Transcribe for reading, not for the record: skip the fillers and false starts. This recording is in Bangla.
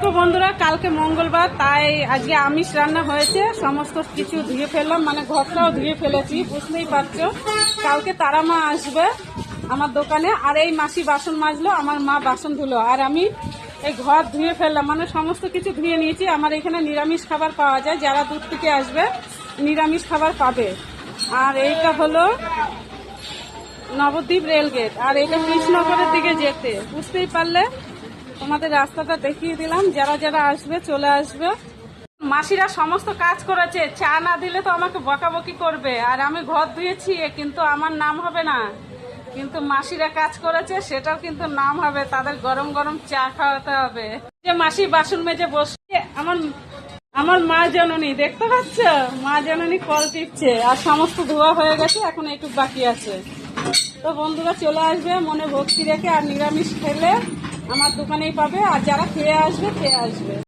তো বন্ধুরা, কালকে মঙ্গলবার, তাই আজকে আমিষ রান্না হয়েছে। সমস্ত কিছু ধুয়ে ফেললাম, মানে ঘরটাও ধুয়ে ফেলেছি, বুঝতেই পারছো। কালকে তারা মা আসবে আমার দোকানে, আর এই মাসি বাসন মাজলো, আমার মা বাসন ধুলো, আর আমি এই ঘর ধুয়ে ফেললাম, মানে সমস্ত কিছু ধুয়ে নিয়েছি। আমার এখানে নিরামিষ খাবার পাওয়া যায়, যারা দূর থেকে আসবে নিরামিষ খাবার পাবে। আর এইটা হলো নবদ্বীপ রেলগেট, আর এটা কৃষ্ণনগরের দিকে যেতে, বুঝতেই পারলে। তোমাদের রাস্তাটা দেখিয়ে দিলাম, যারা যারা আসবে চলে আসবে। মাসিরা সমস্ত কাজ করেছে, চা না দিলে তো আমাকে বকাবকি করবে, আর আমি ঘর ধুয়েছি কিন্তু আমার নাম হবে না। কিন্তু মাসিরা কাজ করেছে, সেটাও কিন্তু নাম হবে, তাদের গরম গরম চা খাওয়াতে হবে। যে মাসি বাসন মেজে বসে, আমার মা জননী, দেখতে পাচ্ছ, মা জননী কল টিপছে, আর সমস্ত ধোয়া হয়ে গেছে, এখন একটু বাকি আছে। তো বন্ধুরা চলে আসবে মনে ভক্তি রেখে, আর নিরামিষ খেলে আমার দোকানেই পাবে, আর যারা খেয়ে আসবে খেয়ে আসবে।